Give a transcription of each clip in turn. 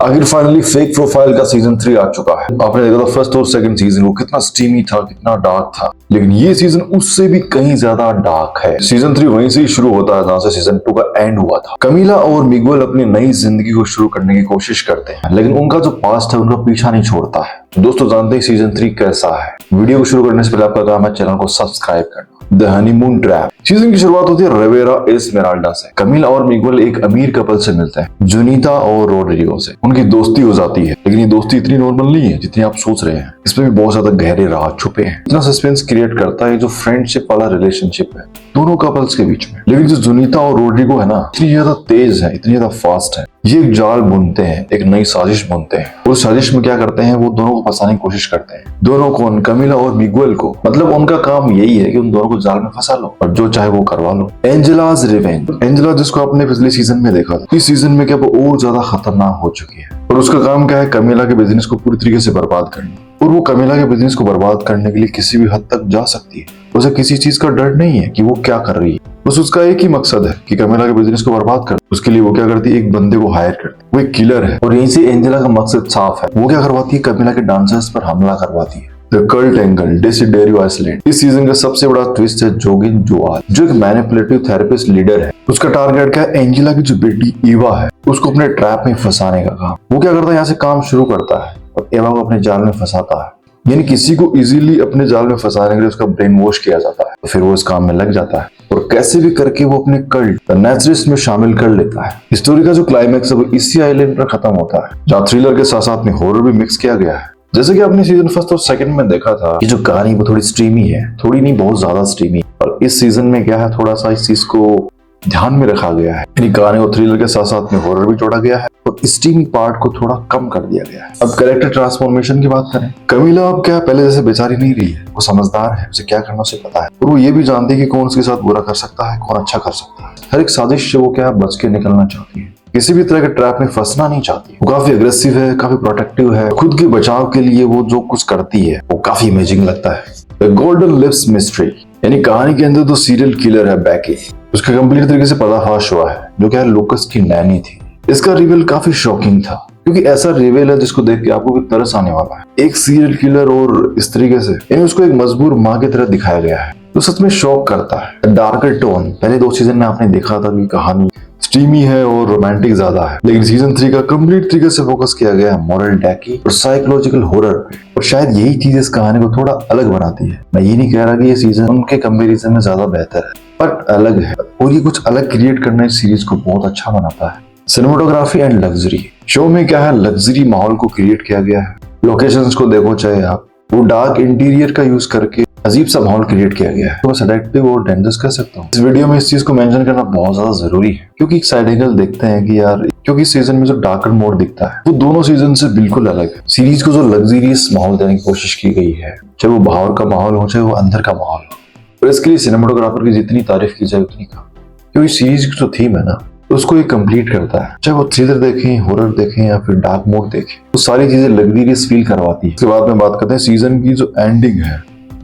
आखिर finally fake profile का season 3 आ चुका है। आपने देखा था फर्स्ट और सेकंड सीजन वो कितना स्टीमी था, कितना डार्क था, लेकिन ये सीजन उससे भी कहीं ज्यादा डार्क है। सीजन 3 वहीं से ही शुरू होता है जहां से सीजन 2 का एंड हुआ था। कमीला और मिगुएल अपनी नई जिंदगी को शुरू करने की कोशिश करते हैं, लेकिन उनका जो पास्ट है उनका पीछा नहीं छोड़ता है। दोस्तों जानते हैं सीजन 3 कैसा है। वीडियो को शुरू करने से पहले आपका काम है चैनल को सब्सक्राइब करना। द हनीमून ट्रैप सीजन की शुरुआत होती है रिवेरा एस्मेराल्डा से। कमीला और मिगुएल एक अमीर कपल से मिलते हैं, जुनीता और रोड्रिगो से। उनकी दोस्ती हो जाती है, लेकिन ये दोस्ती इतनी नॉर्मल नहीं है जितनी आप सोच रहे हैं। इसमें भी बहुत ज्यादा गहरे राज छुपे हैं। इतना सस्पेंस क्रिएट करता है जो फ्रेंडशिप वाला रिलेशनशिप है दोनों कपल्स के बीच में। लेकिन जो जुनीता और रोड्रिगो है ना, इतनी ज्यादा तेज है, इतनी ज्यादा फास्ट है। ये एक जाल बुनते हैं, एक नई साजिश बुनते हैं। उस साजिश में क्या करते हैं, वो दोनों को फंसाने की कोशिश करते हैं। दोनों कौन? कमीला और मिगुएल को। मतलब उनका काम यही है कि उन दोनों को जाल में फंसा लो और जो चाहे वो करवा लो। एंजेलाज रिवेंज। एंजेला जिसको आपने पिछले सीजन में देखा था, इस सीजन में क्या वो और ज्यादा खतरनाक हो चुकी है। और उसका काम क्या है? कमीला के बिजनेस को पूरी तरीके से बर्बाद करना। और वो कमीला के बिजनेस को बर्बाद करने के लिए किसी भी हद तक जा सकती है। उसे किसी चीज का डर नहीं है कि वो क्या कर रही है। बस उसका एक ही मकसद है कि कमीला के बिजनेस को बर्बाद कर। उसके लिए वो क्या करती है, एक बंदे को हायर करती है। वो एक किलर है और यहीं से एंजेला का मकसद साफ है। वो क्या करवाती है, कमीला के डांसर्स पर हमला करवाती है। The cult angle, Desiderio island. इस सीजन का सबसे बड़ा ट्विस्ट है जोगिन जुआल, जो एक मैनिपुलेटिव थेरेपिस्ट लीडर है। उसका टारगेट क्या है? एंजेला की जो बेटी ईवा है उसको अपने ट्रैप में फंसाने का काम। वो क्या करता है, यहाँ से काम शुरू करता है और ईवा को अपने जाल में फंसाता है। यानी किसी को इजीली अपने जाल में फंसाने के लिए उसका ब्रेन वॉश किया जाता है, तो फिर वो इस काम में लग जाता है और कैसे भी करके वो अपने कल्ट द नेचरिस्ट में शामिल कर लेता है। स्टोरी का जो क्लाइमैक्स है वो इसी आइलैंड पर खत्म होता है, जहाँ थ्रिलर के साथ साथ में हॉरर भी मिक्स किया गया है। जैसे कि आपने सीजन फर्स्ट और सेकंड में देखा था, ये जो कहानी वो थोड़ी स्ट्रीमी है, थोड़ी नहीं बहुत ज्यादा स्ट्रीमी। और इस सीजन में क्या है, थोड़ा सा इस चीज को ध्यान में रखा गया है। कहानी को थ्रिलर के साथ साथ में हॉरर भी जोड़ा गया है और स्टीमी पार्ट को थोड़ा कम कर दिया गया है। अब कैरेक्टर ट्रांसफॉर्मेशन की बात करें, कमीला अब क्या पहले जैसे बेचारी नहीं रही है। वो समझदार है, उसे क्या करना उसे पता है और वो ये भी जानती है कि कौन उसके साथ बुरा कर सकता है, कौन अच्छा कर सकता है। हर एक साजिश से वो क्या बच के निकलना चाहती है, किसी भी तरह के ट्रैप में फंसना नहीं चाहती। वो काफी अग्रेसिव है, काफी प्रोटेक्टिव है। खुद के बचाव के लिए वो जो कुछ करती है वो काफी अमेजिंग लगता है। द गोल्डन लिप्स मिस्ट्री, यानी कहानी के अंदर जो सीरियल किलर है बैकी, उसका कंप्लीट तरीके से पर्दाफाश हुआ है, जो क्या लुकस की नैनी थी। इसका रिवील काफी शॉकिंग था, क्योंकि ऐसा रिवील है जिसको देख के आपको भी तरस आने वाला है। एक सीरियल किलर और इस तरीके से यानी उसको एक मजबूर माँ की तरह दिखाया गया है, तो सच में शॉक करता है। डार्कर टोन, पहले 2 सीजन में आपने देखा था कि कहानी स्टीमी है और रोमांटिक ज्यादा है, लेकिन सीजन 3 का कंप्लीट तरीके से फोकस किया गया है मॉरल डैकी और साइकोलॉजिकल हॉरर पे। और शायद यही चीज इस कहानी को थोड़ा अलग बनाती है। मैं ये नहीं कह रहा कि ये सीजन उनके कंपैरिजन में ज्यादा बेहतर है, बट अलग है और ये कुछ अलग क्रिएट करना इस सीरीज को बहुत अच्छा बनाता है। सिनेमेटोग्राफी एंड लग्जरी, शो में क्या है, लग्जरी माहौल को क्रिएट किया गया है। लोकेशंस को देखो चाहे आप, वो डार्क इंटीरियर का यूज करके अजीब सा माहौल क्रिएट किया गया है। तो मैं सेलेक्टिव और डेंजरस कह सकता हूँ। इस वीडियो में इस चीज को मेंशन करना बहुत ज्यादा जरूरी है, क्योंकि एक साइड एंगल देखते हैं कि यार, क्योंकि सीजन में जो डार्कर मोड दिखता है वो दोनों सीजन से बिल्कुल अलग है। सीरीज को जो लग्जरियस माहौल देने की कोशिश की गई है, चाहे वो बाहर का माहौल हो चाहे वो अंदर का माहौल हो, और इसके लिए सिनेमेटोग्राफर की जितनी तारीफ की जाए उतनी कम, क्योंकि सीरीज की जो थीम है ना उसको ये कंप्लीट करता है। चाहे वो थ्रिलर देखें, हॉरर देखें या फिर डार्क मोड देखें, वो सारी चीजें लग्जरियस फील करवाती है। इसके बाद में बात करते हैं सीजन की जो एंडिंग है,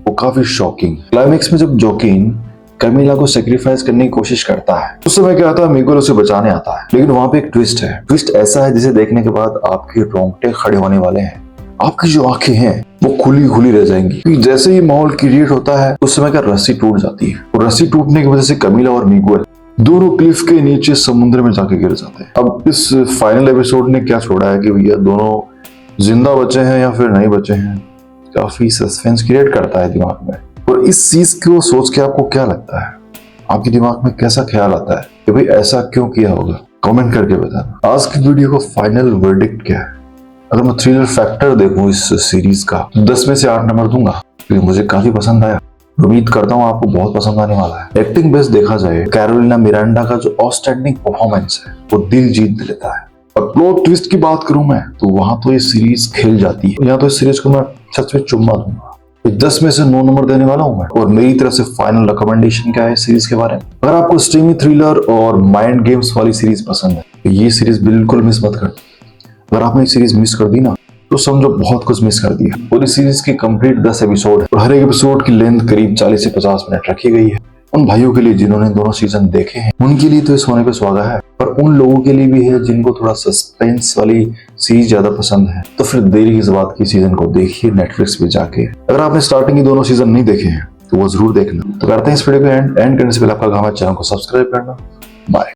वो काफी शॉकिंग। क्लाइमेक्स में जब जोकिन कमीला को सेक्रीफाइस करने की कोशिश करता है, उस समय क्या आता है, मिगुएल उसे बचाने आता है। लेकिन वहां पे एक ट्विस्ट है। ट्विस्ट ऐसा है जिसे देखने के बाद आपके रोंगटे खड़े होने वाले हैं। आपकी जो आंखें हैं वो खुली खुली रह जाएंगी, क्योंकि जैसे ही माहौल क्रिएट होता है उस समय क्या रस्सी टूट जाती है और रस्सी टूटने की वजह से कमीला और मिगुएल दोनों क्लिफ के नीचे समुद्र में जाके गिर जाते हैं। अब इस फाइनल एपिसोड ने क्या छोड़ा है कि भैया दोनों जिंदा बचे हैं या फिर नहीं बचे हैं, काफी सस्पेंस क्रिएट करता है दिमाग में। और इस चीज को सोच के आपको क्या लगता है, आपके दिमाग में कैसा ख्याल आता है कि भाई ऐसा क्यों किया होगा, कमेंट करके बताना। आज की वीडियो का फाइनल वर्डिक्ट क्या है? अगर मैं थ्रिलर फैक्टर देखूं इस सीरीज का, 10 में से 8 नंबर दूंगा, क्योंकि मुझे काफी पसंद आया। उम्मीद करता हूँ आपको बहुत पसंद आने वाला है। एक्टिंग बेस देखा जाए, कैरोलिना मिरांडा का जो आउटस्टैंडिंग परफॉर्मेंस है वो दिल जीत लेता है। और प्लॉट ट्विस्ट की बात करूं मैं, तो वहां तो ये सीरीज खेल जाती है। यहाँ तो इस सीरीज को मैं सच में चुम्मा दूंगा। 10 में से 9 नंबर देने वाला हूं मैं। और मेरी तरफ से फाइनल रिकमेंडेशन क्या है सीरीज के बारे में, अगर आपको स्ट्रीमी थ्रिलर और माइंड गेम्स वाली सीरीज पसंद है तो ये सीरीज बिल्कुल मिस मत कर। अगर आपने सीरीज मिस कर दी ना तो समझो बहुत कुछ मिस कर दिया। और इस सीरीज की कंप्लीट 10 एपिसोड और हर एक एपिसोड की लेंथ करीब 40 से 50 मिनट रखी गई है। उन भाइयों के लिए जिन्होंने दोनों सीजन देखे हैं उनके लिए तो इस होने पे स्वागत है, पर उन लोगों के लिए भी है जिनको थोड़ा सस्पेंस वाली सीरीज ज्यादा पसंद है तो फिर देरी किस बात की, सीजन को देखिए नेटफ्लिक्स पे जाके। अगर आपने स्टार्टिंग के दोनों सीजन नहीं देखे हैं तो वो जरूर देखना। तो करते हैं इस वीडियो को एंड करने से पहले आपका काम है चैनल को सब्सक्राइब करना। बाय।